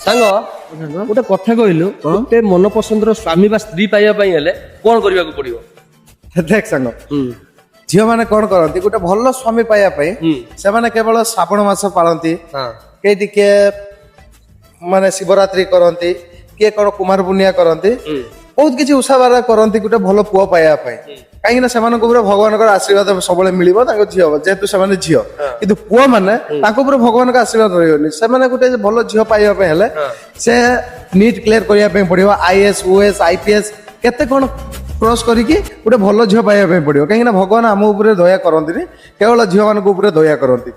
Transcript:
ସାଙ୍ଗ ଗୋଟେ କଥା କହିଲୁ ଗୋଟେ ମନ ପସନ୍ଦର ସ୍ୱାମୀ ବା ସ୍ତ୍ରୀ ପାଇବା ପାଇଁ ହେଲେ କଣ କରିବାକୁ ପଡିବ? देख सांग झील मैंने कौन करती गोटे भल स्वामी पाइबा से माने केवल श्रावण मास पालती कई किए माने शिवरात्रि करती किए कौन कुमार पुनिया करती बहुत किसी उषा बार करती गोटे भल पुओ पाइबा कहीं भगवान आशीर्वाद सब मिल झील जेहेतु से झील कि पुओ मैंने भगवान का आशीर्वाद रही से गोटे भल झील पाइबा से नीट क्लियर करने पड़ो आईएएस ओएस आईपीएस केते कौन क्रॉस करके गोटे भल झील पाइबा पड़ो कहीं भगवान आम उपर दया करती केवल झील मान दया करती।